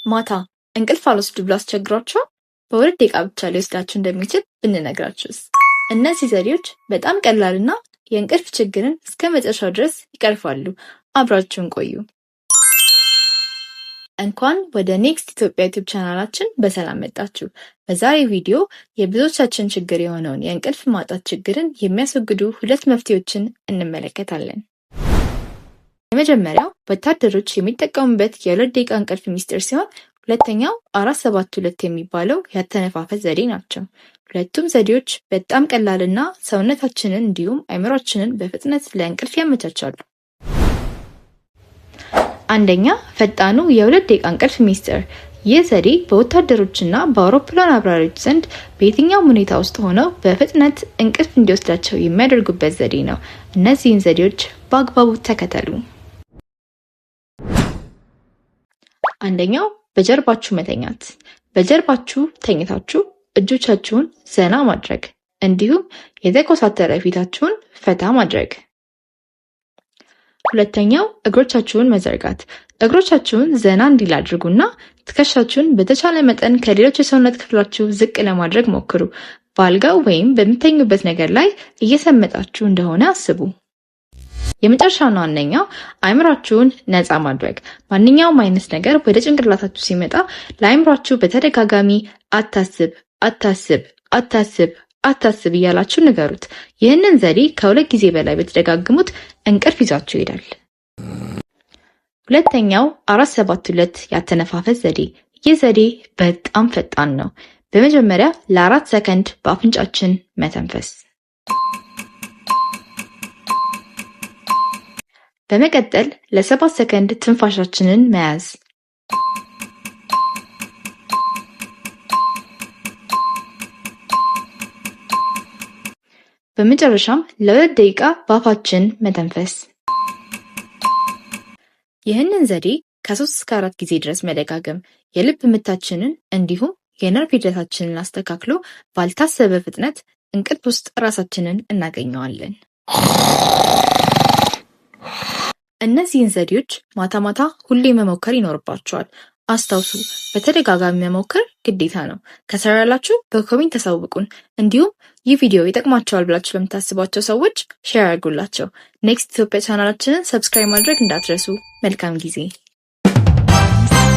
ማታ እንቅልፍ አልወስድ ብሎ አስቸግሯቸው በሁለት ደቂቃ ብቻ ሊወስዳችሁ እንደሚችል ብንነግራችሁስ? እነዚህ ዘዴዎች በጣም ቀላልና የእንቅልፍ ችግርን እስከ መጨረሻው ድረስ ይቀርፋሉ። አብራችሁን ቆዩ። እንኳን ወደ ኔክስት ኢትዮጵያ ዩቲዩብ ቻናላችን በሰላም መጣችሁ። በዛሬ ቪዲዮ የብዙዎቻችን ችግር የሆነውን የእንቅልፍ ማጣት ችግርን የሚያስወግዱ ሁለት መፍትሄዎችን እንመለከታለን። የመጀመሪያው ወታደሮች የሚጠቀሙበት የ2 ደቂቃ እንቅልፍ ሚስጥር ሲሆን ሁለተኛው 472 የሚባለው ያተነፋፈስ ዘዴ ናቸው። ሁለቱም ዘዴዎች በጣም ቀላልና ሰውነታችንን እንዲሁም አእምሯችንን በፍጥነት ለእንቅልፍ ያመቻቻሉ። አንደኛ፣ ፈጣኑ የ2 ደቂቃ እንቅልፍ ሚስጥር። ይህ ዘዴ በወታደሮችና በአውሮፕላን አብራሪዎች ዘንድ በየትኛውም ሁኔታ ውስጥ ሆነው በፍጥነት እንቅልፍ እንዲወስዳቸው የሚያደርጉበት ዘዴ ነው። እነዚህን ዘዴዎች በአግባቡ ተከተሉ። አንደኛው፣ በጀርባችሁ መተኛት። በጀርባችሁ ተኝታችሁ እጆቻችሁን ዘና ማድረግ እንዲሁም የተኮሳተረ ፊታችሁን ፈታ ማድረግ። ሁለተኛው፣ እግሮቻችሁን መዘርጋት። እግሮቻችሁን ዘና እንዲል አድርጉና ትከሻችሁን በተቻለ መጠን ከሌሎች የሰውነት ክፍላችሁ ዝቅ ለማድረግ ሞክሩ። በአልጋው ወይም በምተኙበት ነገር ላይ እየሰመጣችሁ እንደሆነ አስቡ። የመጨረሻውና ዋነኛው፣ አእምሯችሁን ነፃ ማድረግ። ማንኛውም አይነት ነገር ወደ ጭንቅላታችሁ ሲመጣ ለአእምሯችሁ በተደጋጋሚ አታስብ፣ አታስብ፣ አታስብ አታስብ እያላችሁ ንገሩት። ይህንን ዘዴ ከ2 ጊዜ በላይ በተደጋግሙት እንቅልፍ ይዟችሁ ይሄዳል። ሁለተኛው 472 ያተነፋፈስ ዘዴ። ይህ ዘዴ በጣም ፈጣን ነው። በመጀመሪያ ለ4 ሰከንድ በአፍንጫችን መተንፈስ። በመቀጠል ለ7 ሰከንድ ትንፋሻችንን መያዝ። በመጨረሻም ለ2 ደቂቃ በአፋችን መተንፈስ። ይህንን ዘዴ ከ3 እስከ 4 ጊዜ ድረስ መደጋገም የልብ ምታችንን እንዲሁም የነርቭ ሂደታችንን አስተካክሎ ባልታሰበ ፍጥነት እንቅልፍ ውስጥ ራሳችንን እናገኘዋለን። እነዚህን ዘዴዎች ማታ ማታ ሁሌ መሞከር ይኖርባችኋል። አስታውሱ፣ በተደጋጋሚ መሞከር ግዴታ ነው። ከሰራላችሁ በኮሜንት ተሳውቁን። እንዲሁም ይህ ቪዲዮ ይጠቅማቸዋል ብላችሁ ለምታስቧቸው ሰዎች ሼር አድርጉላቸው። ኔክስት ኢትዮጵያ ቻናላችንን ሰብስክራይብ ማድረግ እንዳትረሱ። መልካም ጊዜ።